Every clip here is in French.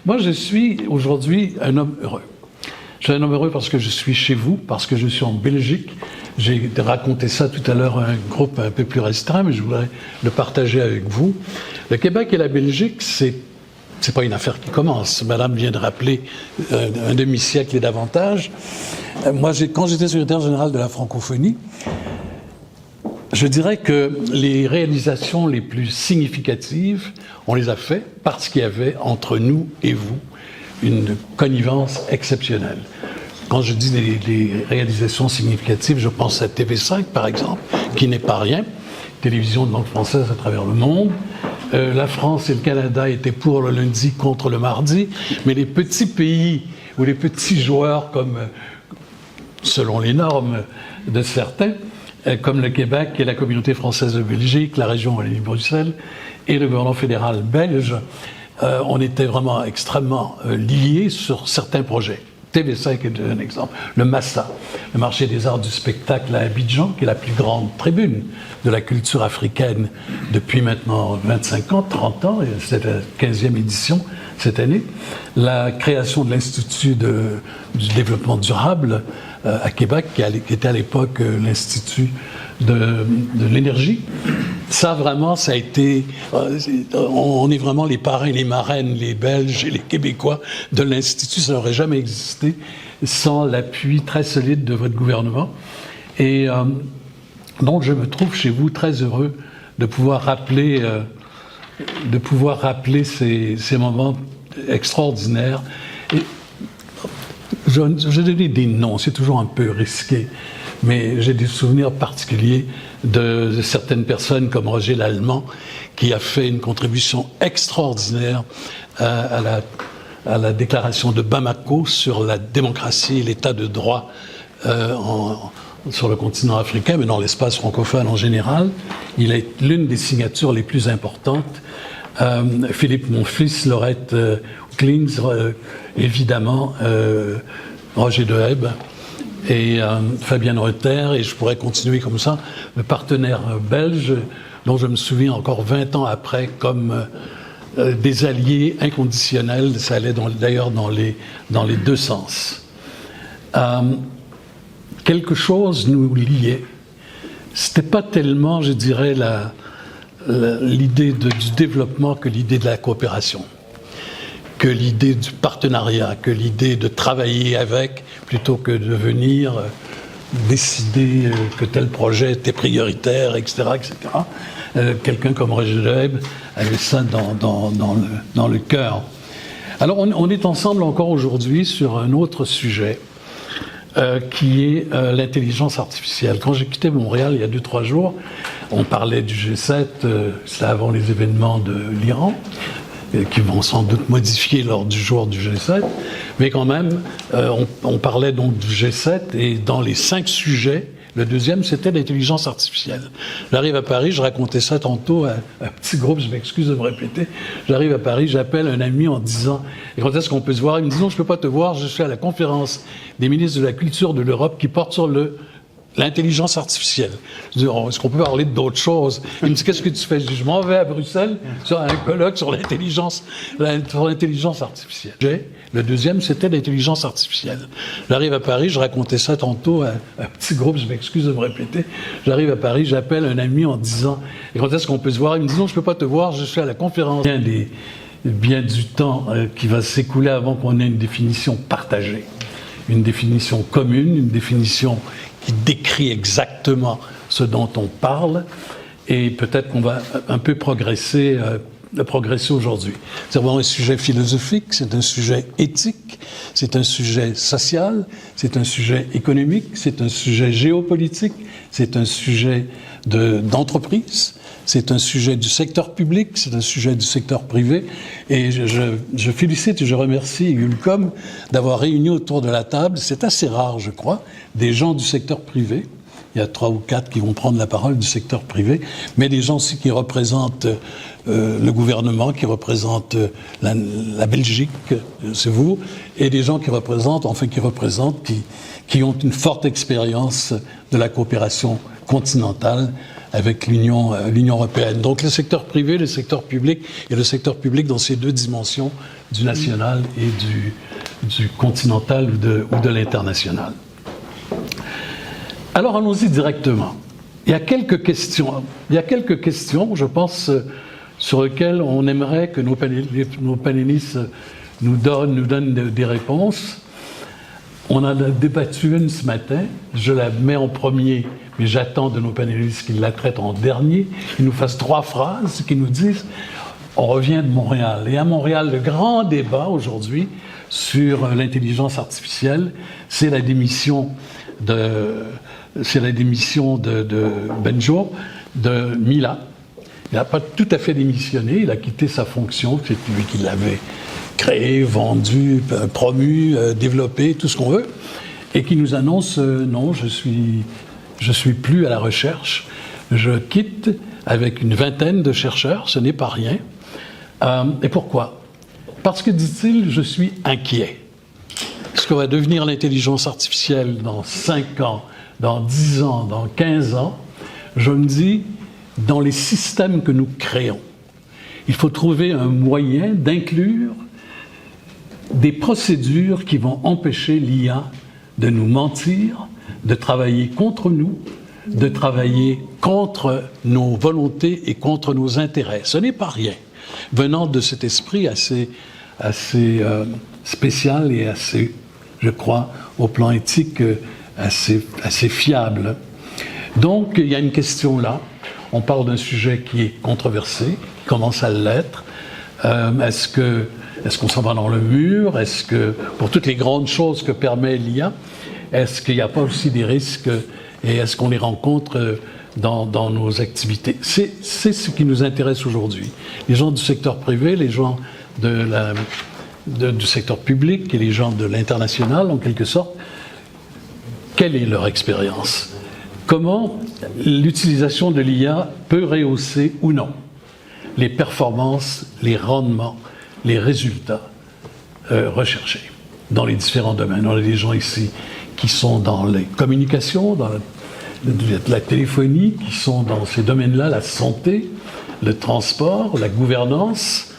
Moi, je suis aujourd'hui un homme heureux. Je suis un homme heureux parce que je suis chez vous, parce que je suis en Belgique. J'ai raconté ça tout à l'heure à un groupe un peu plus restreint, mais je voudrais le partager avec vous. Le Québec et la Belgique, c'est pas une affaire qui commence. Madame vient de rappeler un demi-siècle et davantage. Moi, quand j'étais secrétaire général de la francophonie, je dirais que les réalisations les plus significatives, on les a faites parce qu'il y avait entre nous et vous une connivence exceptionnelle. Quand je dis des réalisations significatives, je pense à TV5, par exemple, qui n'est pas rien, télévision de langue française à travers le monde. La France et le Canada étaient pour le lundi contre le mardi, mais les petits pays ou les petits joueurs, comme selon les normes de certains, comme le Québec et la communauté française de Belgique, la région Wallonie-Bruxelles et le gouvernement fédéral belge, on était vraiment extrêmement liés sur certains projets. TV5 est un exemple. Le MASSA, le marché des arts du spectacle à Abidjan, qui est la plus grande tribune de la culture africaine depuis maintenant 25 ans, 30 ans, et c'est la 15e édition cette année. La création de l'Institut du développement durable à Québec, qui était à l'époque l'Institut de l'énergie. Ça, vraiment, ça a été... on est vraiment les parrains et les marraines, les Belges et les Québécois de l'Institut. Ça n'aurait jamais existé sans l'appui très solide de votre gouvernement. Et donc, je me trouve chez vous très heureux de pouvoir rappeler ces moments extraordinaires. Et je donne des noms, c'est toujours un peu risqué. Mais j'ai des souvenirs particuliers de certaines personnes comme Roger Lallemand, qui a fait une contribution extraordinaire à la déclaration de Bamako sur la démocratie et l'état de droit sur le continent africain, mais dans l'espace francophone en général. Il est l'une des signatures les plus importantes. Philippe Monfils, Laurette Klings, évidemment, Roger Deheb et Fabienne Reuter, et je pourrais continuer comme ça, le partenaire belge, dont je me souviens encore 20 ans après comme des alliés inconditionnels. Ça allait d'ailleurs dans les deux sens. Quelque chose nous liait. C'était pas tellement, je dirais, l'idée du développement que l'idée de la coopération, que l'idée du partenariat, que l'idée de travailler avec, plutôt que de venir décider que tel projet était prioritaire, etc., etc. Quelqu'un comme Roger Deheb avait ça dans le cœur. Alors, on est ensemble encore aujourd'hui sur un autre sujet, qui est l'intelligence artificielle. Quand j'ai quitté Montréal il y a 2-3 jours, on parlait du G7, c'était avant les événements de l'Iran, qui vont sans doute modifier lors du jour du G7, mais quand même, on parlait donc du G7, et dans les 5 sujets, le deuxième, c'était l'intelligence artificielle. J'arrive à Paris, je racontais ça tantôt à un petit groupe, je m'excuse de me répéter. J'arrive à Paris, j'appelle un ami en disant « Quand est-ce qu'on peut se voir ?» Il me dit « Non, je ne peux pas te voir, je suis à la conférence des ministres de la culture de l'Europe qui porte sur l'intelligence artificielle. » Je dis « Est-ce qu'on peut parler d'autres choses ?» Il me dit « Qu'est-ce que tu fais ?» Je dis « Je m'en vais à Bruxelles sur un colloque sur l'intelligence artificielle. » Le deuxième, c'était l'intelligence artificielle. J'arrive à Paris, je racontais ça tantôt à un petit groupe, je m'excuse de me répéter. J'arrive à Paris, j'appelle un ami en disant « Quand est-ce qu'on peut se voir ?» Il me dit « Non, je ne peux pas te voir, je suis à la conférence. » Bien du temps qui va s'écouler avant qu'on ait une définition partagée, une définition commune, une définition qui décrit exactement ce dont on parle, et peut-être qu'on va un peu progresser aujourd'hui. C'est vraiment un sujet philosophique, c'est un sujet éthique, c'est un sujet social, c'est un sujet économique, c'est un sujet géopolitique, c'est un sujet d'entreprise, c'est un sujet du secteur public, c'est un sujet du secteur privé, et je félicite et je remercie Ulcom d'avoir réuni autour de la table, c'est assez rare je crois, des gens du secteur privé. Il y a 3 ou 4 qui vont prendre la parole du secteur privé, mais des gens aussi qui représentent le gouvernement, qui représentent la Belgique, c'est vous, et des gens qui ont une forte expérience de la coopération continentale avec l'Union européenne. Donc le secteur privé, le secteur public, et le secteur public dans ces deux dimensions, du national et du continental ou de l'international. Alors allons-y directement. Il y a quelques questions, je pense, sur lesquelles on aimerait que nos panélistes nous donnent des réponses. On en a débattu une ce matin, je la mets en premier, mais j'attends de nos panélistes qu'ils la traitent en dernier, qu'ils nous fassent 3 phrases, qu'ils nous disent « on revient de Montréal ». Et à Montréal, le grand débat aujourd'hui sur l'intelligence artificielle, c'est la démission de Benjo, de Mila. Il n'a pas tout à fait démissionné, il a quitté sa fonction, c'est lui qui l'avait créé, vendu, promu, développé, tout ce qu'on veut, et qui nous annonce non, je suis plus à la recherche, je quitte avec une vingtaine de chercheurs, ce n'est pas rien. Et pourquoi? Parce que, dit-il, je suis inquiet. Ce que va devenir l'intelligence artificielle dans 5 ans, dans 10 ans, dans 15 ans, je me dis, dans les systèmes que nous créons, il faut trouver un moyen d'inclure des procédures qui vont empêcher l'IA de nous mentir, de travailler contre nous, de travailler contre nos volontés et contre nos intérêts. Ce n'est pas rien, venant de cet esprit assez spécial et assez, je crois, au plan éthique, assez fiable. Donc, il y a une question là. On parle d'un sujet qui est controversé, qui commence à l'être. Est-ce qu'on s'en va dans le mur? Est-ce que, pour toutes les grandes choses que permet l'IA, est-ce qu'il n'y a pas aussi des risques et est-ce qu'on les rencontre dans nos activités? C'est ce qui nous intéresse aujourd'hui. Les gens du secteur privé, les gens du secteur public et les gens de l'international, en quelque sorte, quelle est leur expérience? Comment l'utilisation de l'IA peut rehausser ou non les performances, les rendements, les résultats recherchés dans les différents domaines. On a des gens ici qui sont dans les communications, dans la téléphonie, qui sont dans ces domaines-là, la santé, le transport, la gouvernance,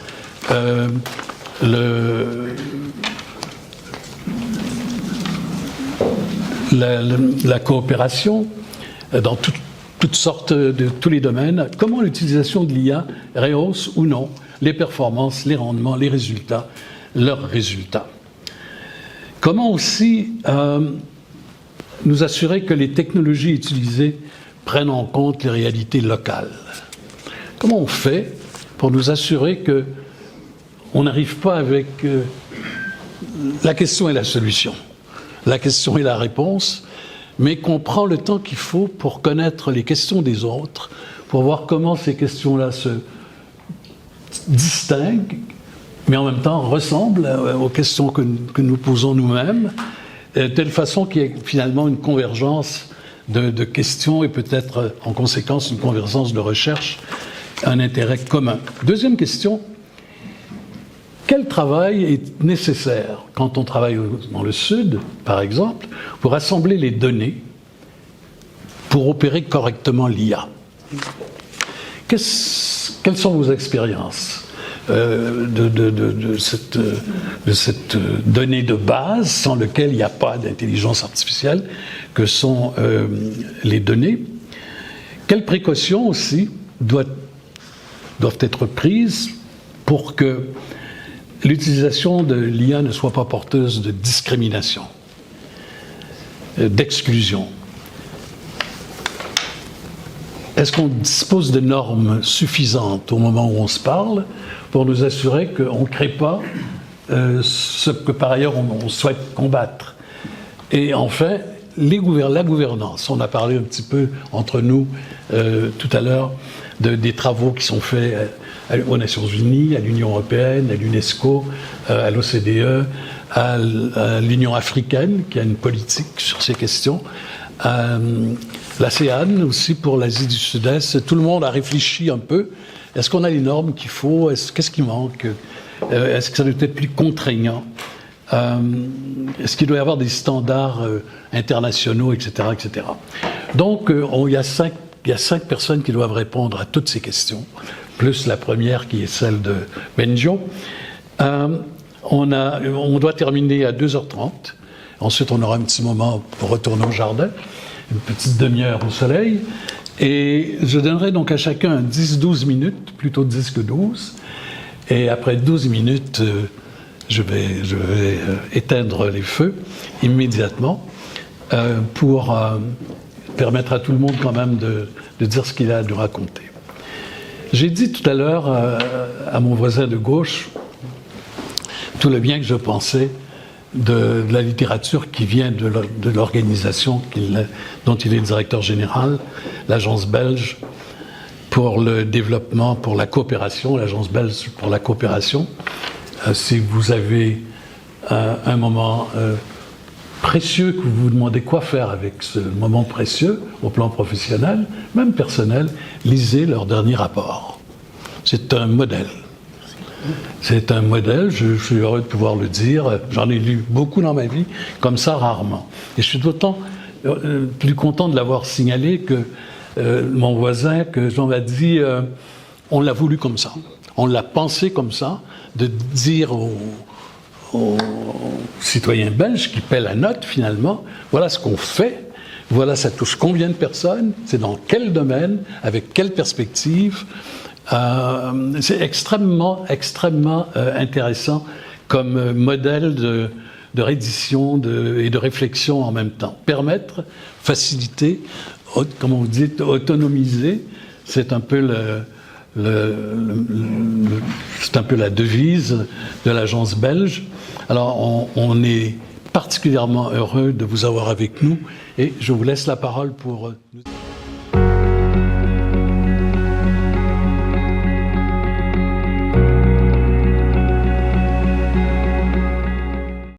la coopération, dans toutes sortes de tous les domaines. Comment l'utilisation de l'IA rehausse ou non les performances, les rendements, les résultats, leurs résultats. Comment aussi nous assurer que les technologies utilisées prennent en compte les réalités locales? Comment on fait pour nous assurer qu'on n'arrive pas avec la question et la solution, la question et la réponse, mais qu'on prend le temps qu'il faut pour connaître les questions des autres, pour voir comment ces questions-là se distinguent, mais en même temps ressemblent aux questions que nous posons nous-mêmes, de telle façon qu'il y ait finalement une convergence de questions et peut-être en conséquence une convergence de recherche, un intérêt commun. Deuxième question, quel travail est nécessaire quand on travaille dans le Sud, par exemple, pour assembler les données pour opérer correctement l'IA? Quelles sont vos expériences de cette donnée de base sans laquelle il n'y a pas d'intelligence artificielle, que sont les données? Quelles précautions aussi doivent être prises pour que l'utilisation de l'IA ne soit pas porteuse de discrimination, d'exclusion? Est-ce qu'on dispose de normes suffisantes au moment où on se parle pour nous assurer qu'on ne crée pas ce que par ailleurs on souhaite combattre? Et enfin, la gouvernance. On a parlé un petit peu entre nous tout à l'heure des travaux qui sont faits aux Nations Unies, à l'Union européenne, à l'UNESCO, à l'OCDE, à l'Union africaine, qui a une politique sur ces questions, à l'ASEAN aussi pour l'Asie du Sud-Est. Tout le monde a réfléchi un peu. Est-ce qu'on a les normes qu'il faut? Qu'est-ce qui manque? Est-ce que ça doit être plus contraignant? Est-ce qu'il doit y avoir des standards internationaux, etc., etc. Donc, il y a il y a 5 personnes qui doivent répondre à toutes ces questions, plus la première qui est celle de Benjo. On doit terminer à 2h30. Ensuite, on aura un petit moment pour retourner au jardin, une petite demi-heure au soleil. Et je donnerai donc à chacun 10-12 minutes, plutôt 10 que 12. Et après 12 minutes, je vais éteindre les feux immédiatement pour permettre à tout le monde quand même de dire ce qu'il a à nous raconter. J'ai dit tout à l'heure à mon voisin de gauche tout le bien que je pensais de la littérature qui vient de l'organisation dont il est directeur général, l'Agence belge pour le développement, pour la coopération, l'Agence belge pour la coopération. Si vous avez un moment précieux, que vous vous demandez quoi faire avec ce moment précieux, au plan professionnel, même personnel, lisez leur dernier rapport. C'est un modèle. C'est un modèle, je suis heureux de pouvoir le dire, j'en ai lu beaucoup dans ma vie, comme ça rarement. Et je suis d'autant plus content de l'avoir signalé que mon voisin, que Jean m'a dit, on l'a voulu comme ça, on l'a pensé comme ça, de dire aux citoyens belges qui paient la note finalement, voilà ce qu'on fait, voilà ça touche combien de personnes, c'est dans quel domaine, avec quelle perspective. C'est extrêmement intéressant comme modèle de reddition et de réflexion en même temps. Permettre, faciliter, comme vous dites, autonomiser, c'est un peu c'est un peu la devise de l'agence belge. Alors on est particulièrement heureux de vous avoir avec nous et je vous laisse la parole pour nous.